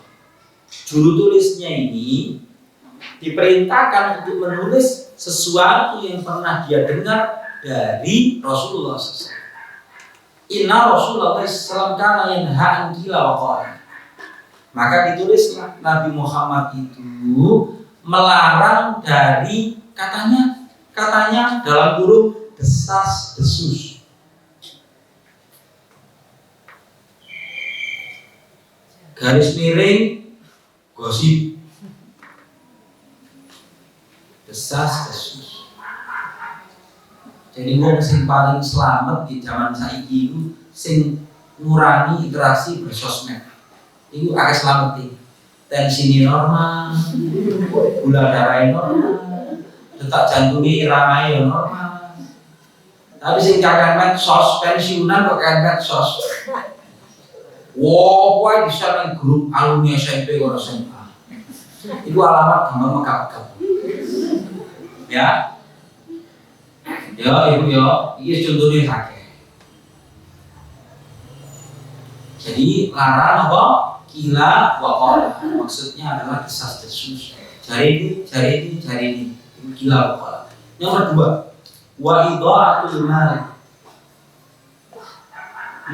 Juru tulisnya ini diperintahkan untuk menulis sesuatu yang pernah dia dengar dari Rasulullah SAW. Inna Rasulullah SAW kana yanha an qila wa qala. Maka ditulislah Nabi Muhammad itu melarang dari katanya dalam kurung desas desus. Garis miring gosip. Desas desus. Jadi wong sing paling selamat di zaman saiki iku sing ngurangi interaksi bersosmed. Iku akeh selamat. Tensinya normal, gula darahnya normal, detak jantungnya iramanya normal. Tapi sing kakek medsos pensiunan kok kakek medsos. Wow, wah bisa nang grup alumni SMP atau SMA. Itu alamat gampang megap-megap. Ya, ibu ya, ini contohnya kakek. Jadi larang apa? Kila wakola, maksudnya adalah desas desus. Jari ini, ini kila wakola. Yang kedua, wa idha'atul mal,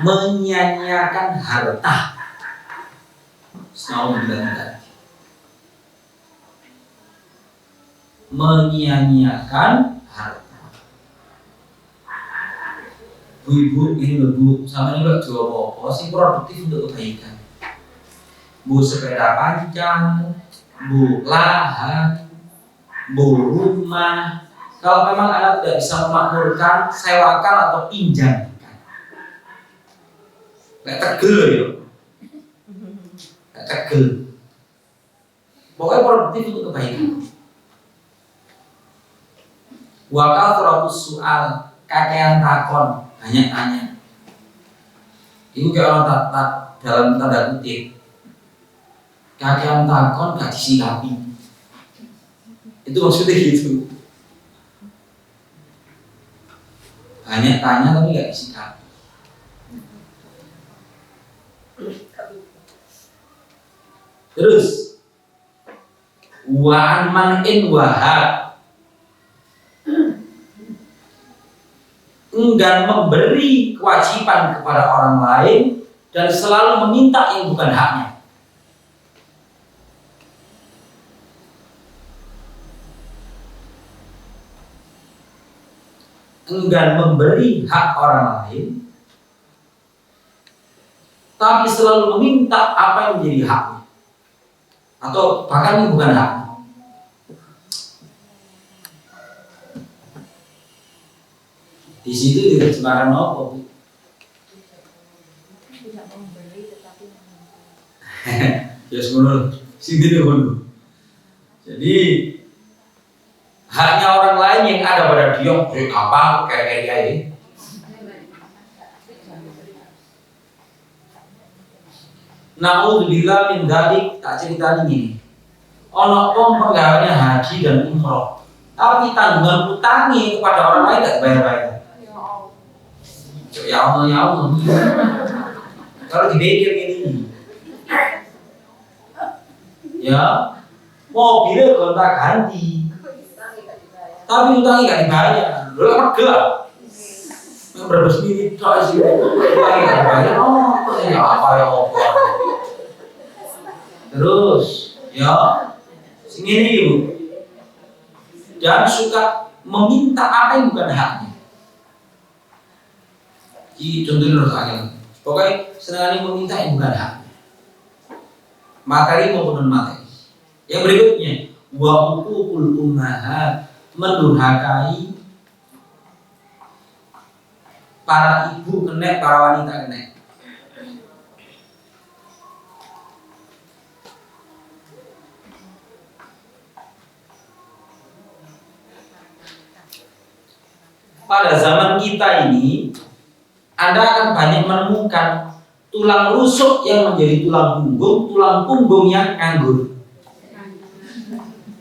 menyanyiakan harta. Bismillah. Menyanyiakan harta. Bu-ibu ini loh bu, sama ini loh jawab apa sih produktif untuk kebaikan. Bu sepeda panjang, bu lahan, bu rumah. Kalau memang Anda tidak bisa memakmurkan, sewakan atau pinjamkan. Nggak tegel ya, nggak tegel. Pokoknya produktif untuk kebaikan. Wakal teratus soal kakean takon, banyak tanya. Itu kayak orang tak dalam tanda kutip. Kakean takon gak disikapi. Itu maksudnya gitu. Banyak tanya tapi gak disikapi. Terus wa'an man'in wahab, enggan memberi kewajiban kepada orang lain dan selalu meminta yang bukan haknya. Enggan memberi hak orang lain, tapi selalu meminta apa yang menjadi haknya, atau bahkan yang bukan haknya. Di situ diterjemahkan apa? Tidak memberi tetapi meminta. Ya sebenarnya sini dulu. Jadi haknya orang lain yang ada pada dia, apa kayak ini. Na'udzubillah min dzalik, tak cerita ini. Ono wong penggaweane haji dan umroh, tapi tanggungan utangi kepada orang lain tidak bayar-bayar. Ya Allah. Kalau dipikir ini, ya mobilnya gonta-ganti, tapi utangnya nggak dibayar. Lu megah, yang berbesmini tak sih, utangnya nggak dibayar. Oh, ya apa. Terus, ya, segini ibu, jangan suka meminta apa yang bukan haknya. Jadi contohnya harus agak. Pokoknya senang meminta yang bukan hak. Materi maupun non materi. Yang berikutnya, wa uqul ummahat, mendurhakai para ibu kena, para wanita kena. pada zaman kita ini Anda akan banyak menemukan tulang rusuk yang menjadi tulang punggung yang nganggur.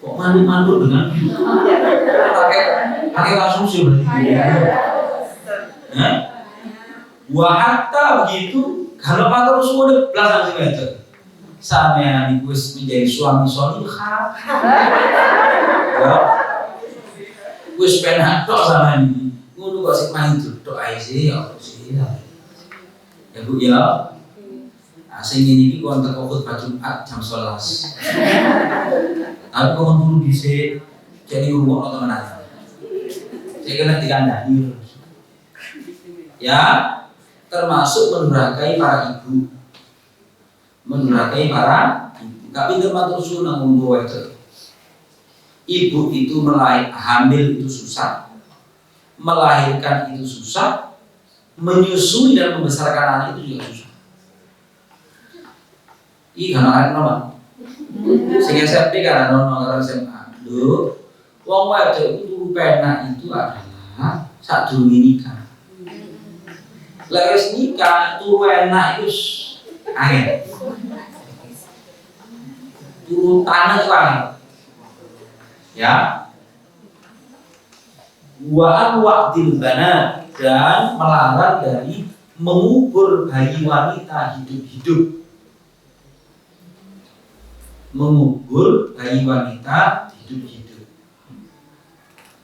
Kok mandu-mandu dengan pakai asumsi berarti. Wah hatta begitu kalau pakai semua belakang meter. Sampean iku wis menjadi suami salihah. Ya. Wis penak tok sampean. Ngono kok sik main duduk ae sih ya sih. Ya Bu ya. Sing ini kok teko khutbah Jumat jam 11. Tapi kok turu dhisik jadi ngomong temenan. Saya kena dikandani. Ya, termasuk mendurakai para ibu. Mendurakai para ibu. Tapi termasuk sunnah untuk itu. Ibu itu hamil itu susah, melahirkan itu susah, menyusui dan membesarkan anak itu juga susah. Karena anak nama, sehingga SMP karena karena SMA. Loh, wong wedok itu turu penak itu adalah saat dulu nikah. Lewis nikah turu enak itu angin. Turu tanah itu angin. Ya. Wa'an wa'dil banat dan melarang dari mengubur bayi wanita hidup-hidup. Mengubur bayi wanita hidup-hidup.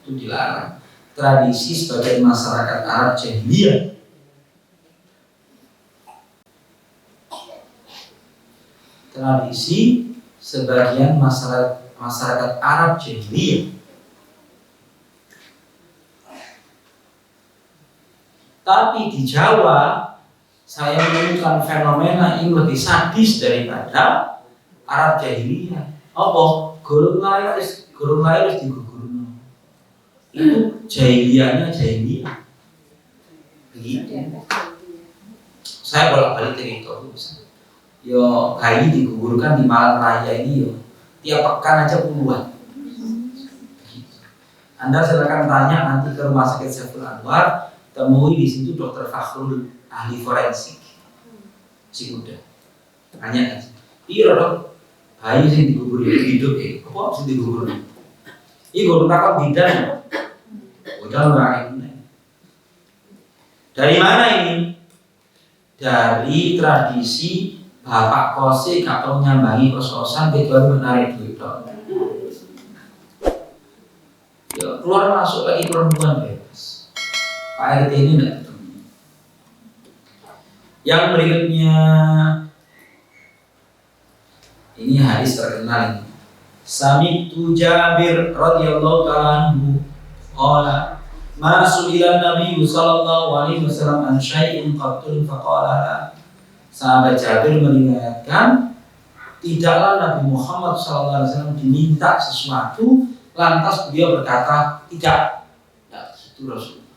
Itu dilarang. Tradisi sebagian masyarakat Arab jahiliyah. Tradisi sebagian masyarakat Arab jahiliyah. Tapi di Jawa saya menemukan fenomena yang lebih sadis daripada Arab jahiliyah. Apa? Gurung lahir digugurno. Itu jahiliyahnya jahiliyah. Begitu. Saya bolak-balik cerita. Yo bayi digugurkan di Malang Raya ini yo tiap pekan aja puluhan. Anda silakan tanya nanti ke Rumah Sakit Saiful Anwar, temui di situ Dokter Fakhrul, ahli forensik, si muda. Tanya kan, iya dok, bayi sing digubur hidup apa sing digubur? Iya guru takut bidan, udah orang ini. Dari mana ini? Dari tradisi bapak kose gak tau nyambangi kos-kosan kecuali menarik duit dok. Ya keluar masuk lagi perempuan bebas. Pak RT ini tidak ketemu. Yang berikutnya ini hadis terkenal ini. Sami'tu Jabir radhiyallahu ta'ala anhu qala ma su'ila Nabi sallallahu alaihi wasallam an syai'in qattun faqala. Sahabat Jabir meriwayatkan tidaklah Nabi Muhammad SAW diminta sesuatu lantas beliau berkata tidak. Nah, itu Rasulullah.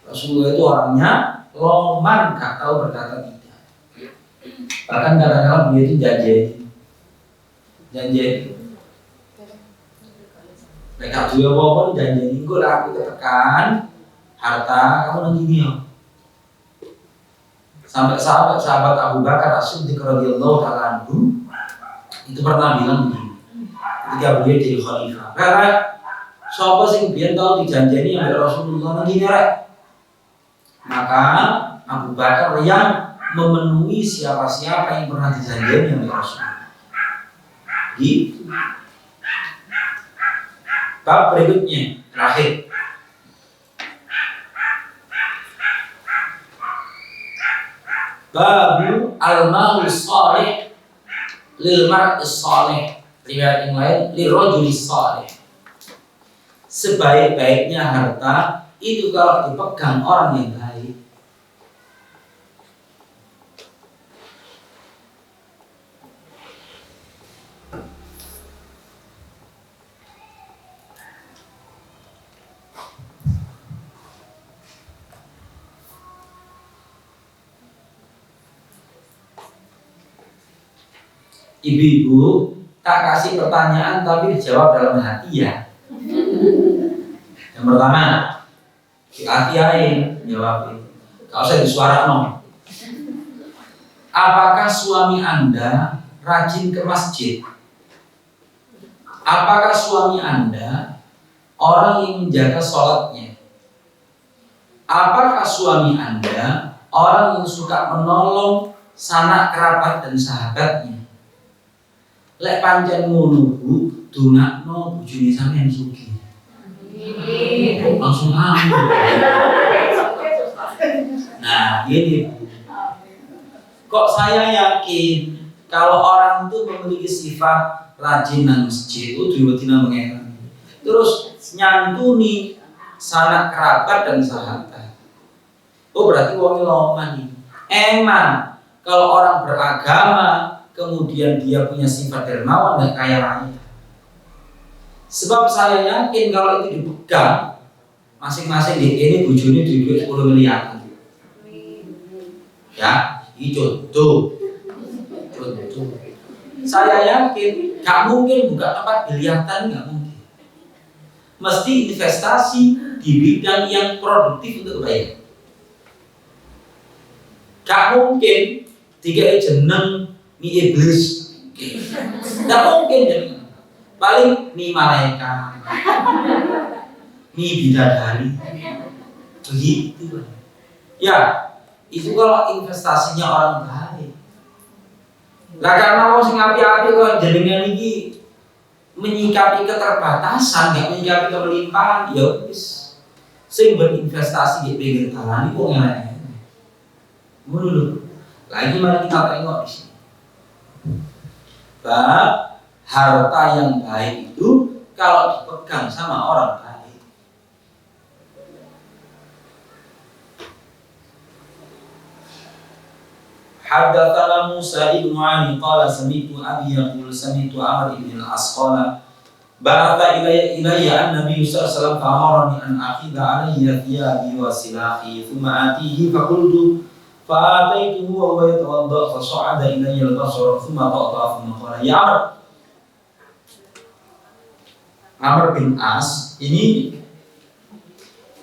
Rasulullah itu orangnya loman, gak tahu berkata tidak. Bahkan kadang-kadang beliau itu janji. Mereka juga walaupun janji gue lah aku tekan harta kamu nanti dia. Sampai sahabat Abu Bakar As-Siddiq radhiyallahu ta'ala anhu itu pernah bilang begini ketika beliau jadi khalifah. Karena siapa sing biyen tau dijanjeni oleh Rasulullah nanti rek. Maka Abu Bakar yang memenuhi siapa-siapa yang pernah dijanjeni oleh Rasulullah. Gitu. Bab berikutnya terakhir. Babu al-mal salih lil mar'i salih. Riwayat yang lain lirajuli salih. Sebaik-baiknya harta itu kalau dipegang orang yang baik. Ibu-ibu tak kasih pertanyaan tapi dijawab dalam hati ya. Yang pertama, Diatiain jawabnya. Kalau saya disuarakan, apakah suami Anda rajin ke masjid? Apakah suami Anda orang yang menjaga sholatnya? Apakah suami Anda orang yang suka menolong sanak kerabat dan sahabatnya? Lek pancen ngono Bu, dongakno bojone sampeyan sugih. Langsung amin. Nah, gini Bu. Kok saya yakin kalau orang itu memiliki sifat rajin nang masjid itu diwetina mengenai. Terus nyantuni sanak kerabat dan sahabat. Oh berarti wong loman nih. Emang kalau orang beragama kemudian dia punya sifat dermawan dan kaya raya. Sebab saya yakin kalau itu dipegang masing-masing di ini bojone duit 10 miliar. Ya, itu contoh. Saya yakin gak mungkin buka tempat biliatan, gak mungkin. Mesti investasi di bidang yang produktif untuk kebaikan. Gak mungkin tiga jeneng mie iblis. Gak mungkin jeneng. Paling mie malaikat, mie bidadari, begitu. Ya, itu kalau investasinya orang baik. Lah karena mau sing api-api kok jenengan iki menyikapi keterbatasan, gak menyikapi kelimpahan, ya wis. Sing berinvestasi di pinggir dalan iku elek. Ngono lho. Lagi mari kita tengok di sini. Bab harta yang baik itu kalau dipegang sama orang baik. Haddatsana Musa ibn Ali qala sami'tu abi yaqul sami'tu Amr ibn al-As qala ba'atha ilayya an-nabiy sallallahu alaihi wasallam fa'amarani an akhidha alayya thiyabi wa silahi thumma atihi faqultu fa'ataytuhu wa huwa yatawadda fa sa'ada ilayya al-basar thumma qata'a thumma qala ya Amr bin As ini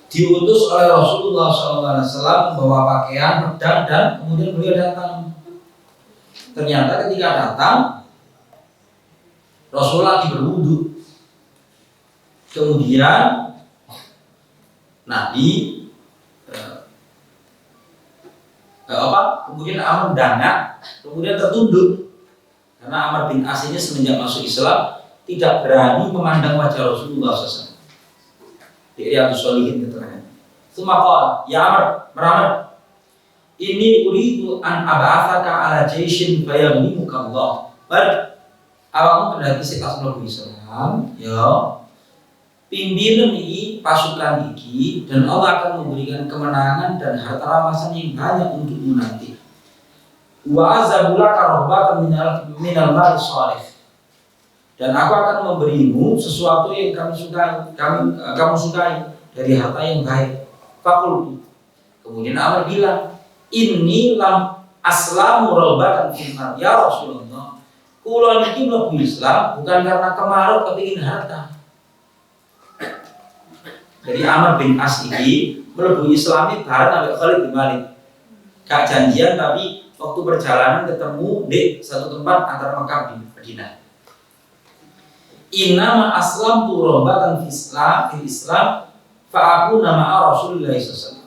diutus oleh Rasulullah SAW membawa pakaian, pedang dan kemudian beliau datang. Ternyata ketika datang Rasulullah lagi berwudu. Kemudian Nabi kemudian Amr dangak, kemudian tertunduk karena Amr bin As ini semenjak masuk Islam tidak berani memandang wajah Rasulullah SAW. Di Riyadhus Shalihin keterangan. Sumaqala, ya Amr, ini uridu an ab'atsaka ala jaishin fayaghnimuka Allah. Awakmu berarti sekas mlebu Islam, ya. Pimpinan ini pasukan iki dan Allah akan memberikan kemenangan dan harta rampasan yang banyak untukmu nanti. Wa azabulaka rahbatan minal mali shalih. Dan aku akan memberimu sesuatu yang kamu sukai dari harta yang baik. Fakultu. Kemudian Amr bilang, ini lam aslamu rabbatan finnar ya Rasulullah. Kula niki mlebu Islam bukan karena kemarau kepingin harta. Jadi Amr bin As ini mlebu Islam ini bareng ambek Khalid bin Walid. Gak janjian tapi waktu perjalanan ketemu di satu tempat antara Mekah dan Madinah. Inama aslam tu rombatan fil Islam fa aku nama Rasulullah SAW.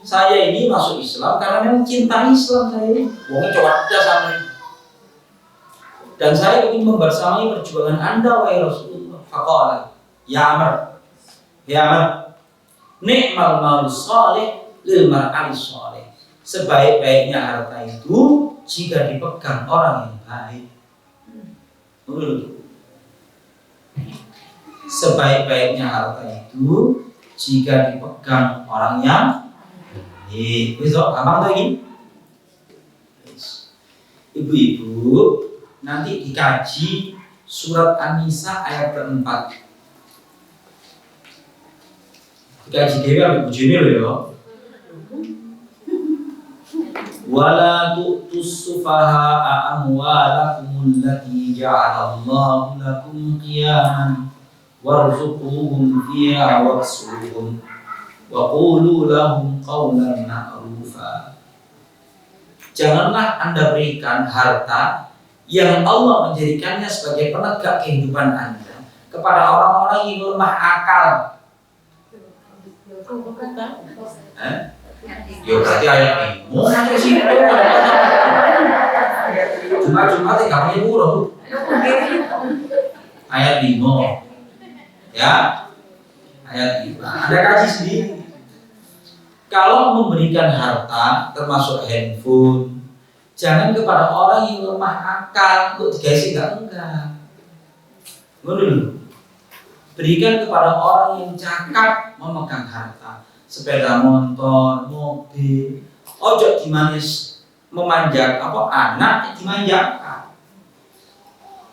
Saya ini masuk Islam karena memang cinta Islam saya ini. Wongnya coba aja sama ini. Dan saya ingin membersamai perjuangan Anda wahai Rasulullah. Faqala ya Amr, ni'mal malu shalih lil mar'ali shalih. Sebaik-baiknya harta itu jika dipegang orang yang baik. Sebaik-baiknya harta itu jika dipegang orang yang baik. Besok gampang tuh ini. Ibu-ibu nanti dikaji surat An-Nisa ayat keempat. Dikaji dewi ambil bujini loh ya. Wala tu'tus sufaha'a amwalakum allati ja'alallahu lakum qiyaman warzuquhum fiha waksuhum Wa qulu lahum qawlan ma'rufa. Janganlah Anda berikan harta yang Allah menjadikannya sebagai penegak kehidupan Anda kepada orang-orang yang lemah akal. Ya berarti ayat ini cuma tinggalnya buruk. Ayat 5 ya, ayat 5 Anda kaji sendiri. Kalau memberikan harta termasuk handphone, jangan kepada orang yang lemah akal untuk dikasih, enggak. Dulu berikan kepada orang yang cakap memegang harta, sepeda motor, mobil. Ojo dimanis memanjak anak dimanjakan.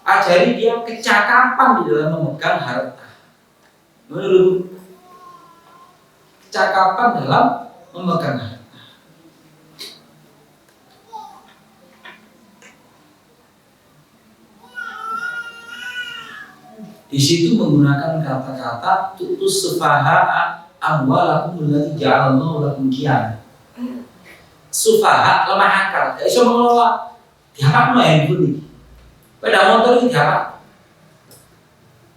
Ajari dia kecakapan di dalam memegang harta. Dulu kecakapan dalam memegang harta. Di situ menggunakan kata-kata tutus sufaha amwalakum allati ja'alallahu lakum qiyam. Sufaha lemah akal, gak bisa mengelola. Diapa handphone ini? Pada motor ini diapa?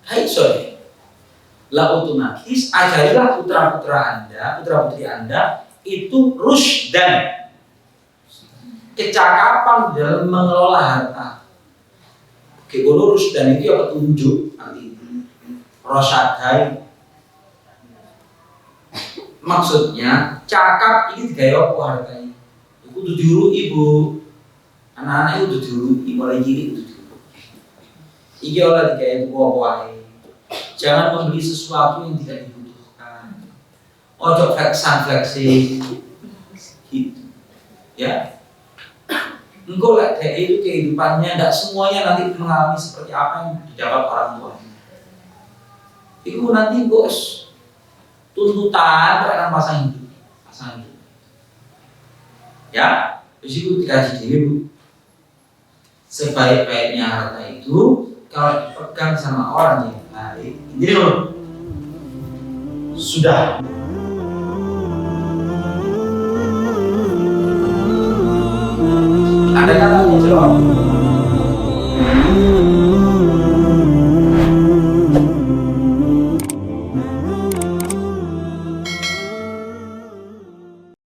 Hai sorry. Lah otomatis ajarilah putra-putra Anda, putra-putri Anda itu rusdan, kecakapan dalam mengelola harta. Kegono rusdan itu apa petunjuk arti rosyadai. Maksudnya cakap ini digaya apa hartanya? Itu diurut ibu, anak-anak itu diurut mulai cilik itu. Iki oleh digaya itu apa? Jangan membeli sesuatu yang tidak dibutuhkan. Ojo flexing gitu. Ya. Engkau lihat kayak itu kehidupannya, tidak semuanya nanti mengalami seperti apa yang didapat orang tuanya. Itu nanti bos tuntutan akan pasang hidup. Ya, di situ dikaji dulu. Sebaik-baiknya harta itu kalau dipegang sama orang yang baik, ini loh sudah.